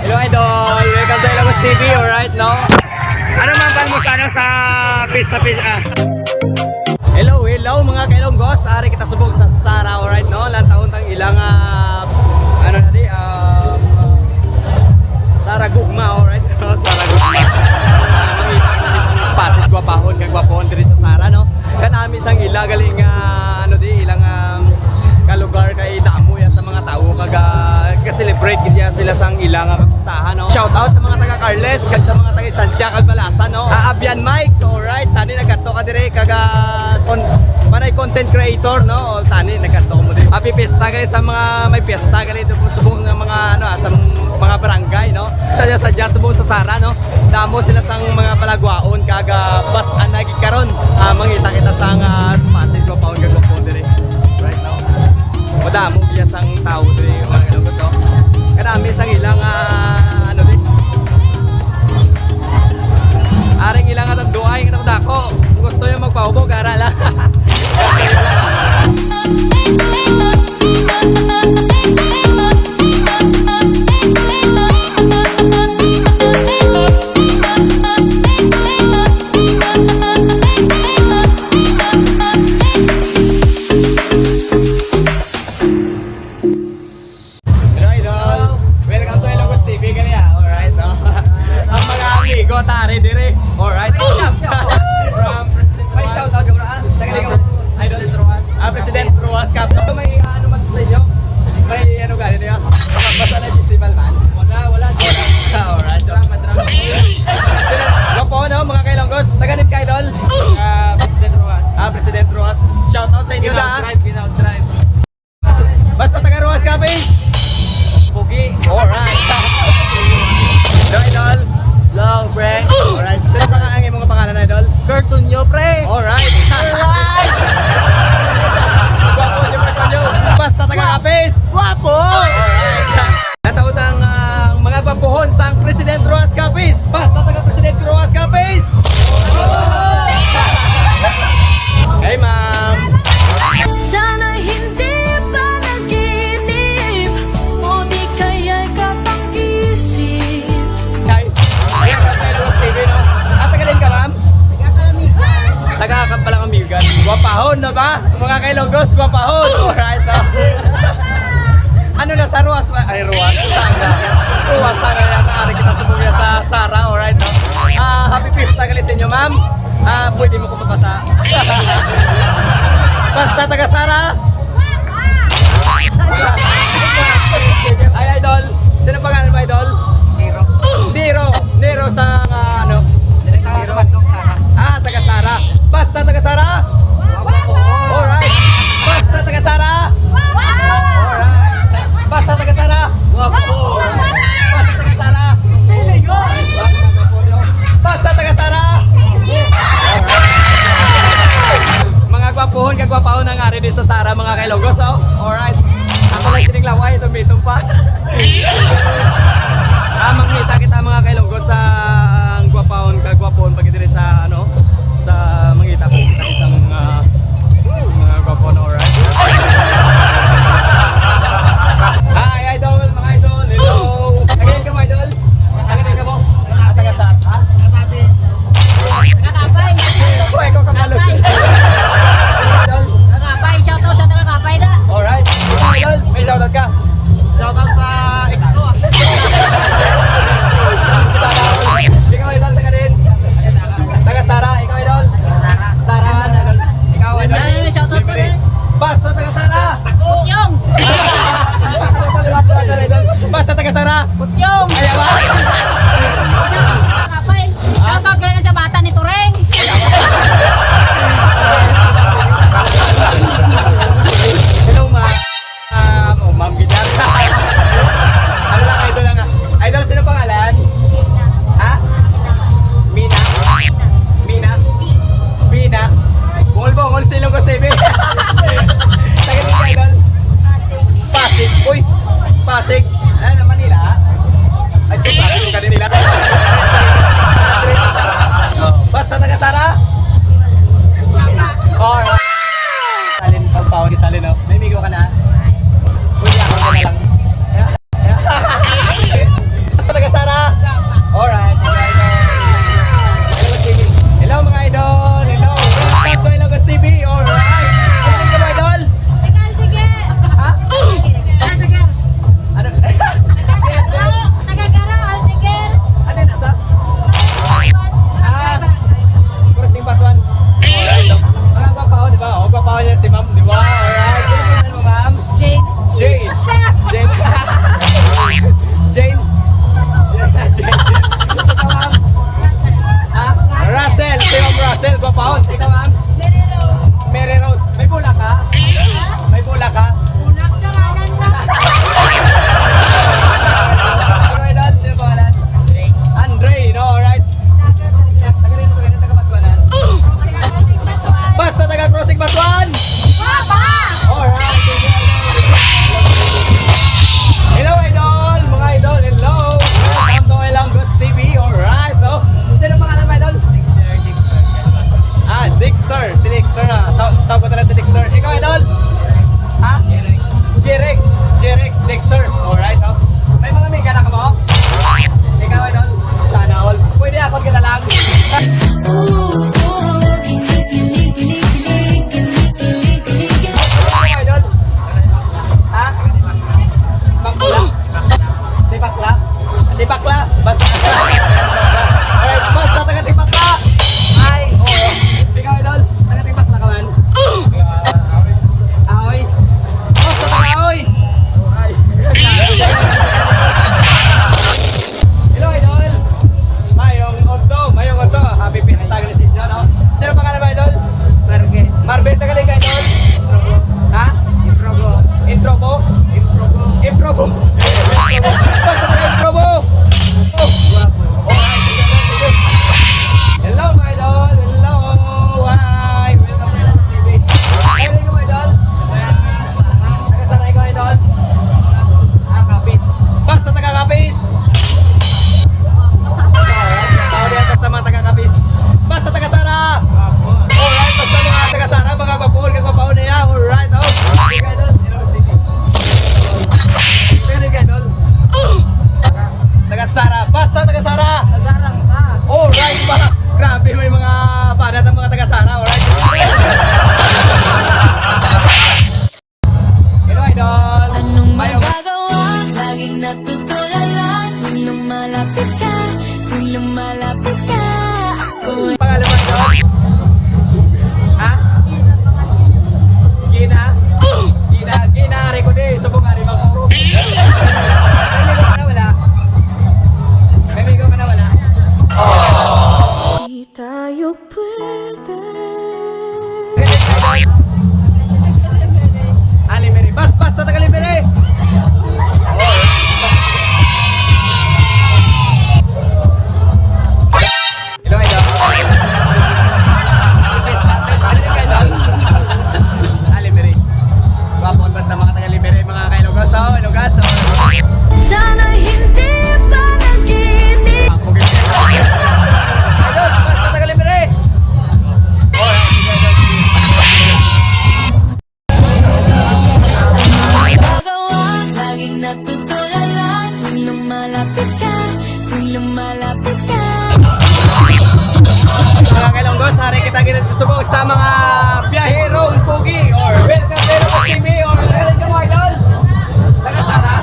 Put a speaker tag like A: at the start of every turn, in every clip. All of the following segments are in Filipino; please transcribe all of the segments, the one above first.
A: Hello idol, welcome to Ilocos TV, alright no? Ano man bang ano sa pista? Hello mga kailonggos, ari kita subok sa Sara, alright no? Lantaon tang ilang ano na di, Sara Gugma, alright no? Sara Gugma. Mangita ko na isang spatis gwapahon kag gwapon diri sa Sara no? Kanami sang ila galing ano di ilang kalugar kay damo ya sa mga tao ka-celebrate gid sila sang ilang kapistahan no. Shout out sa mga taga Carles kag sa mga taga Estancia kag Balasan no. Abyan Mike, alright, tani nagkadto ka dire kag panay content creator no. O tani nagkadto mo dire. Happy fiesta guys sa mga may fiesta gali dito subong ng mga ano sa mga barangay no. Sadya subong sa Sara no. Damo sila sang mga palagwaon kag bus anagi karon. Mangita kita sang spatis ko paon kag ko dire. Right now. Madamo biyasang tao dire mga Ilocos so. Kadami sang ilang ano di. Aring ilang at duay ng dako. Gusto yung magpahubog arala. Tari dire. Alright. From President Ruas. Shout out kabraan. President Ruas. President Ruas Cup. May ano man sa inyo? May ano galing niyo? Basta na festival man. Wala. Alright. Sila po no mga kailonggos. Taganit ka idol. President Ruas. President Ruas. Shout out sa inyo da. Drive. Basta taga Ruas ka base. Pugi. Alright. Idol. Hello, pre. Alright. Sino pa nga ang mga pangalan na idol? Curtunyo, pre. Alright. Guwapo nyo, Curtunyo. Basta taga-kapis. Guwapo. Alright. Nataon ang mga gwapohon sa President Ruas Kapis. Basta taga-President Ruas Kapis. Hey, ma'am.
B: Sana hindi pa naginip o di kaya'y katang-isip.
A: Taga-din ka, ma'am? Taga-Kalamigan. Taga-Kalamigan. Guwapahon na ba? Mga kailonggos, guwapahon. Alright, no? Ano na sa Ruas? Ay, Ruas. Ruas na nga yata. Ari kita sumugya sa Sara. Alright, no? Happy Fiesta gali sa inyo, ma'am. Pwede mo kumapasa. Basta taga-Sara. Ay, idol. Sino pangalan mo, idol? Nero sa ano? Taga Sara. Basta taga Sara. Alright. Basta taga Sara. Alright. Basta taga Sara. Basta taga Sara. Basta taga Sara. Mga gwapuhon kag gwapahon ang ari di sa Sara mga kailonggos oh. Alright. Ako lang sining laway tumitong pa. Tibakla. Basta. Alright, basta taga Tibakla. Ay, oo. Ikaw, idol. Taga Tibakla ka man. Ahoy. Basta taga Ahoy. Hello, idol. Mayong Otto. Happy Fiesta ka si no? Sino pangalan mo, idol? Marvin. Marvin, taga din ka, idol? Ha? Improbo. Basta taga Improbo. Oh, hello, my idol. Hello. Hi. Welcome to the TV. Hello, my idol. Taga-Saray ko, idol. Kapis. Basta taga-Kapis. Tao diyan basta mga taga-Kapis. Basta taga-Sara. Alright, basta mga taga-Sara, mga gwapool, kagwapaon niya. Alright, oh. Sige, idol. Sige, idol. Taga-Sara. Basta taga-Sara. Alright, ba? Grabe, may mga banat ang mga taga-Sara. Alright. Hello, idol.
B: Anong
A: Mayong
B: magagawa? Laging natutulala tuwing lumalapit ka. Tuwing lumalapit ka. Ako
A: pangalan mo, idol? Ha? Gina? Gina, Recode. Subong ari mo. May migo ka na wala?
B: di tayo pwede.
A: Limbere. Basta taga Limbere. Hello, idol. Ano yung idol? Limbere. Wapon basta mga taga Limbere, mga kailugaso, ilugaso.
B: Sana hindi pa naginip.
A: Ang pugil kayo. Idol, basta taga Limbere.
B: Anong magagawa? Laging natutulala tuwing lumalapit ka. Tuwing lumalapit ka.
A: Mga kailonggos, hari kita ginasubok sa mga biyaherong pugi or welcome to the TV or meron ka mo, idol? Taga-Sara?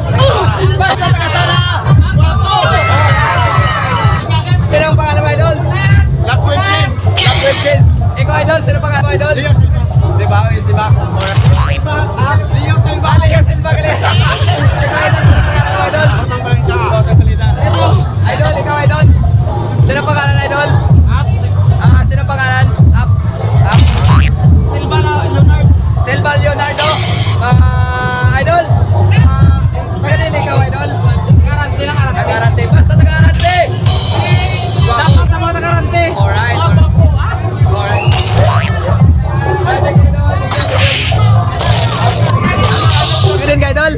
A: Basta taga-Sara! Sino ang pangalan mo, idol? Lapwilkins. Ikaw, idol? Sino ang pangalan mo, idol? Diba? Yung si Mac? Ha? Leo Silva. Leo Silva, galing. Ikaw, idol? Sino ang pangalan mo, idol? Otong Balita. Idol, ikaw, idol? Sino ang pangalan, idol? Sino ang pangalan? Silva Leonardo. Idol. Magaling ikaw, idol. Tagarante. Basta tagarante. Dapat sa mga tagarante. Alright. Alright. Ganun ka, idol?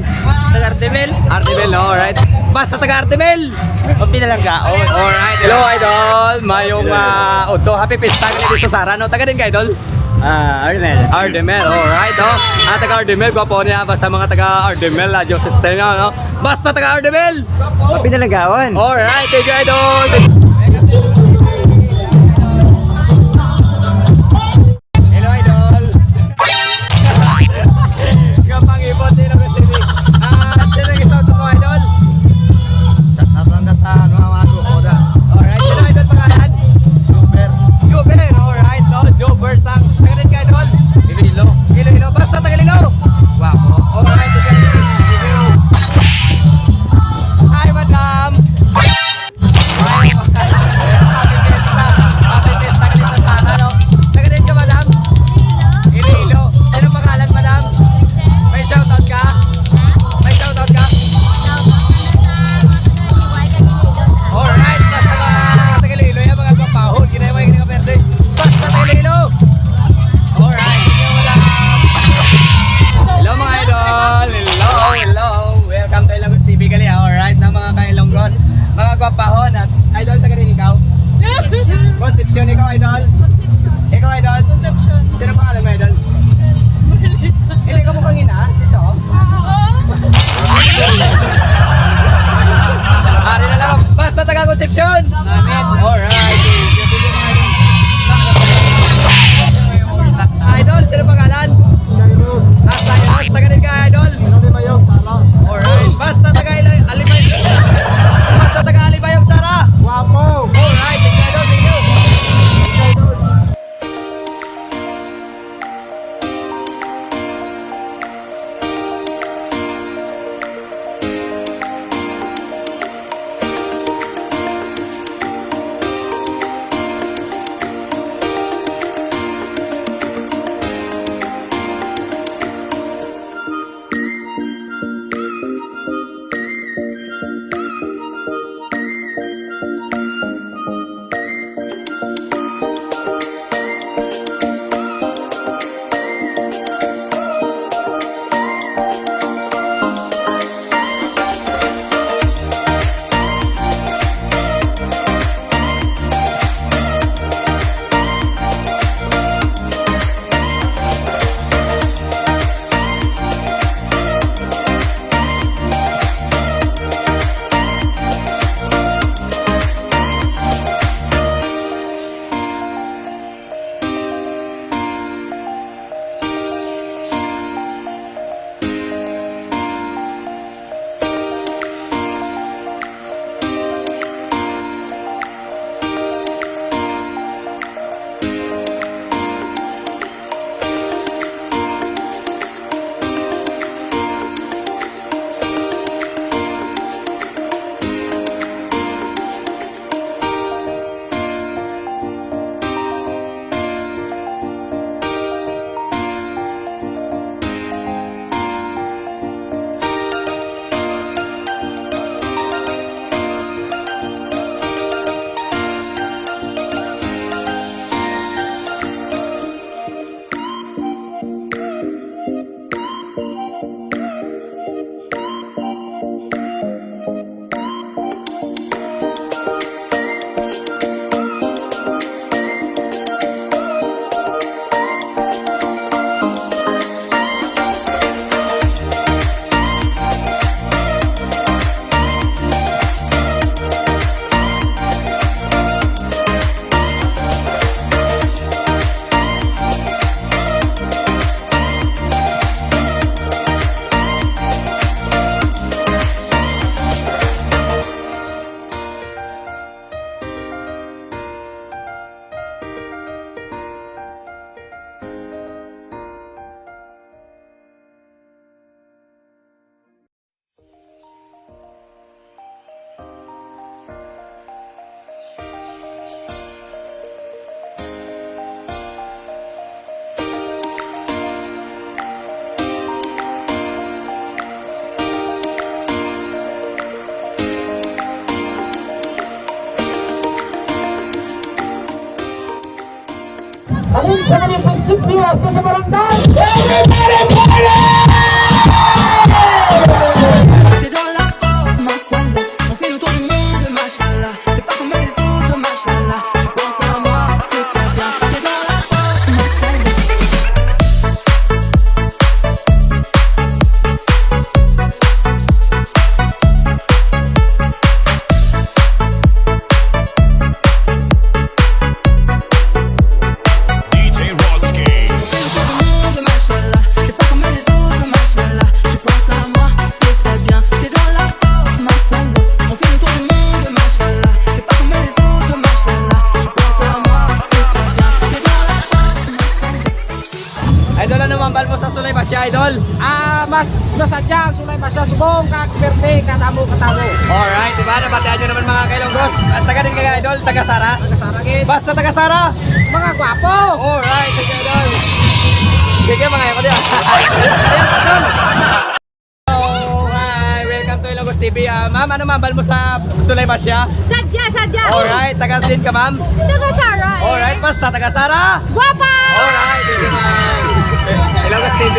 C: Taga-Artemel.
A: Artibel, alright. Basta taga-Artibel.
C: Kapi na lang ka.
A: Alright. Hello, idol. Mayong Otto. Happy Fiesta ka dito sa Sara, no? Taga din ka, idol?
C: Artemel.
A: Ardemel, alright, oh. Taga Ardemel, gwapo niya. Basta mga taga Ardemel, Diyos system niya, no? Basta taga Ardemel.
C: Kapi na lang gawan.
A: Alright, thank you, idol. Hello, idol. Gapang ipot din ang recipe. Sino yung isang ko, idol?
C: Tatanda sa mga sukoda.
A: Alright, sino, idol, pangalan? Juber, alright, no? Juber sang. Taga din ka, idol? Iloilo. Basta taga Iloilo.
C: Wapo.
A: Alright, thank you. Hi, madam. Hi, happy Fiesta. Happy Fiesta ka sa Sara, no? Taga din ka, madam? Iloilo. Sino pangalan, madam? May shoutout ka? May shoutout ka? Alright, basta mga taga Iloilo yan, mga papahon. Ginaya mga kinakaperde. Basta taga Iloilo. Alright, thank you, madam. Hello, mga idol. Hello. Welcome to Ilongos TV kali. Alright, na mga ka-Ilonggos, mga gwapahon at idol, taga rin ikaw. Concepcion, ikaw, idol. Ikaw, idol. Concepcion. Sino pangalan mo, idol? Hindi ka mukhang ina? Ito? Ari na lang. Basta taga Concepcion. Alright. Idol, sino pangalan? Sayos, taga rin ka, idol. Alright, basta taga Alimay. Basta taga
D: sa manifested viewers sa barangay. Everybody
B: T'es dans la porte, mashallah. On fait le tour du monde, mashallah. T'es pas comme les autres, mashallah. Tu penses à moi, c'est très bien. T'es dans la porte, mashallah.
E: DJ Rodsky.
B: Machallah, t'es pas comme les autres, machallah. Tu penses à moi, c'est très bien. T'es dans la porte, machallah. On fait le tour du monde, machallah. T'es pas comme les autres, machallah. Tu penses à moi, c'est très bien. T'es dans la porte, machallah.
A: Idol, ano mambal mo sa Sulay Basya, Idol?
D: mas masadyang sulay masya subong kag perte katamo katamo.
A: Alright, diba? Nabatehan nyo naman mga kailonggos. At taga din kayo, Idol, taga Sara.
D: Kasaragin.
A: Basta taga Sara.
D: Mga gwapo.
A: Alright, thank you, Idol. Sige, mga ko diyan. Ayun, sa doon. Oh, hi. Welcome to Ilonggos TV. Ma'am, ano mambal mo sa Sulay Basya?
F: Sadya, sadya.
A: Alright, taga din ka, ma'am?
F: Taga Sara eh.
A: Alright, basta taga Sara.
F: Guwapa!
A: Alright, thank you, ma'am. Ilonggos TV.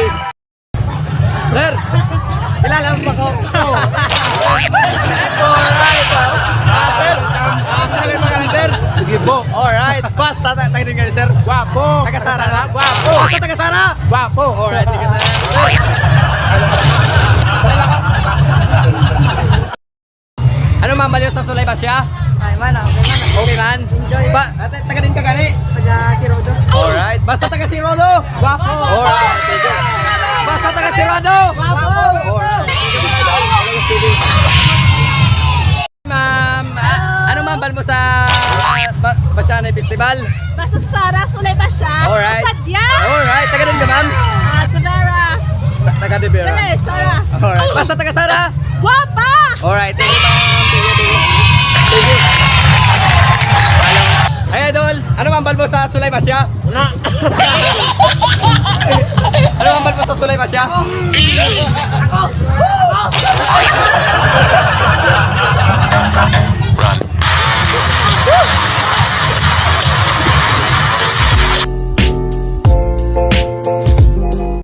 A: Sir, kilala mo ba ko? Alright, sir. Sino kayo pangalan, sir?
D: Sige po.
A: Alright, basta taga din kayo, sir.
D: Gwapo.
A: Taga Sara na?
D: Gwapo.
A: Basta taga Sara.
D: Gwapo.
A: Alright, thank you, sir. Ano ma'am, baliw sa Sulay Basya?
F: Ay, man, okay man.
A: Okay man? Enjoy. Taga din ka gani?
F: Taga si Rodo.
A: Alright, basta taga si Rodo.
D: Gwapo.
A: Alright, thank you. Basta taga si Rodo. Alright, thank you, mga idol. Ilonggos TV. Ma'am, ano ma'am, bal mo sa Basyanay Festival?
F: Basta sa Sara, sulay ba siya?
A: Alright.
F: Sadya.
A: Alright, taga din ka ma'am?
F: Tavera.
A: Taga de Vera.
F: Tavera, Sara.
A: Alright, basta taga Sara.
F: Guwapa!
A: Alright, thank you ma'am. Thank you, thank you. Thank you. Ay, Idol, ano ma'am, bal mo sa Sulay Basya?
D: Wala.
A: Ano ma'am, bal mo sa Sulay Basya? Ako!